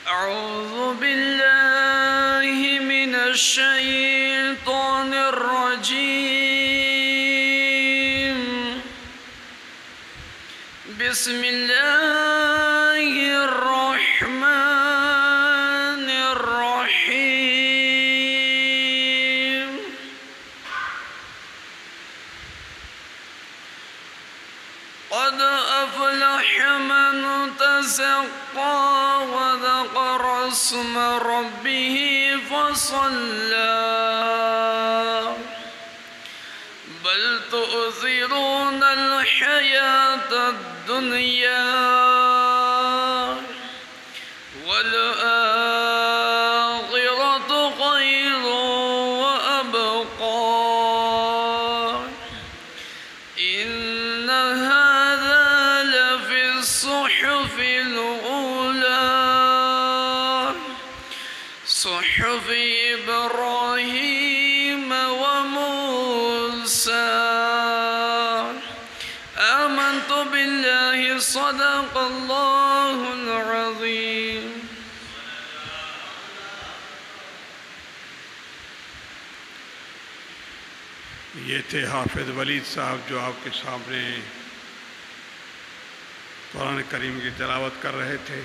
أعوذ بالله من الشيطان الرجيم. بسم الله الرحمن الرحيم. قد أفلح من تزكى وذكر اسم ربه فصلى. بل تؤثرون الحياة الدنيا والآخرة خير وأبقى. إن هذا لفي الصحف الأولى صحف إبراهيم وموسى. آمنت بالله صدق الله العظيم. ये थे हाफिज़ वलीद साहब जो आपके सामने कुरान करीम की तिलावत कर रहे थे।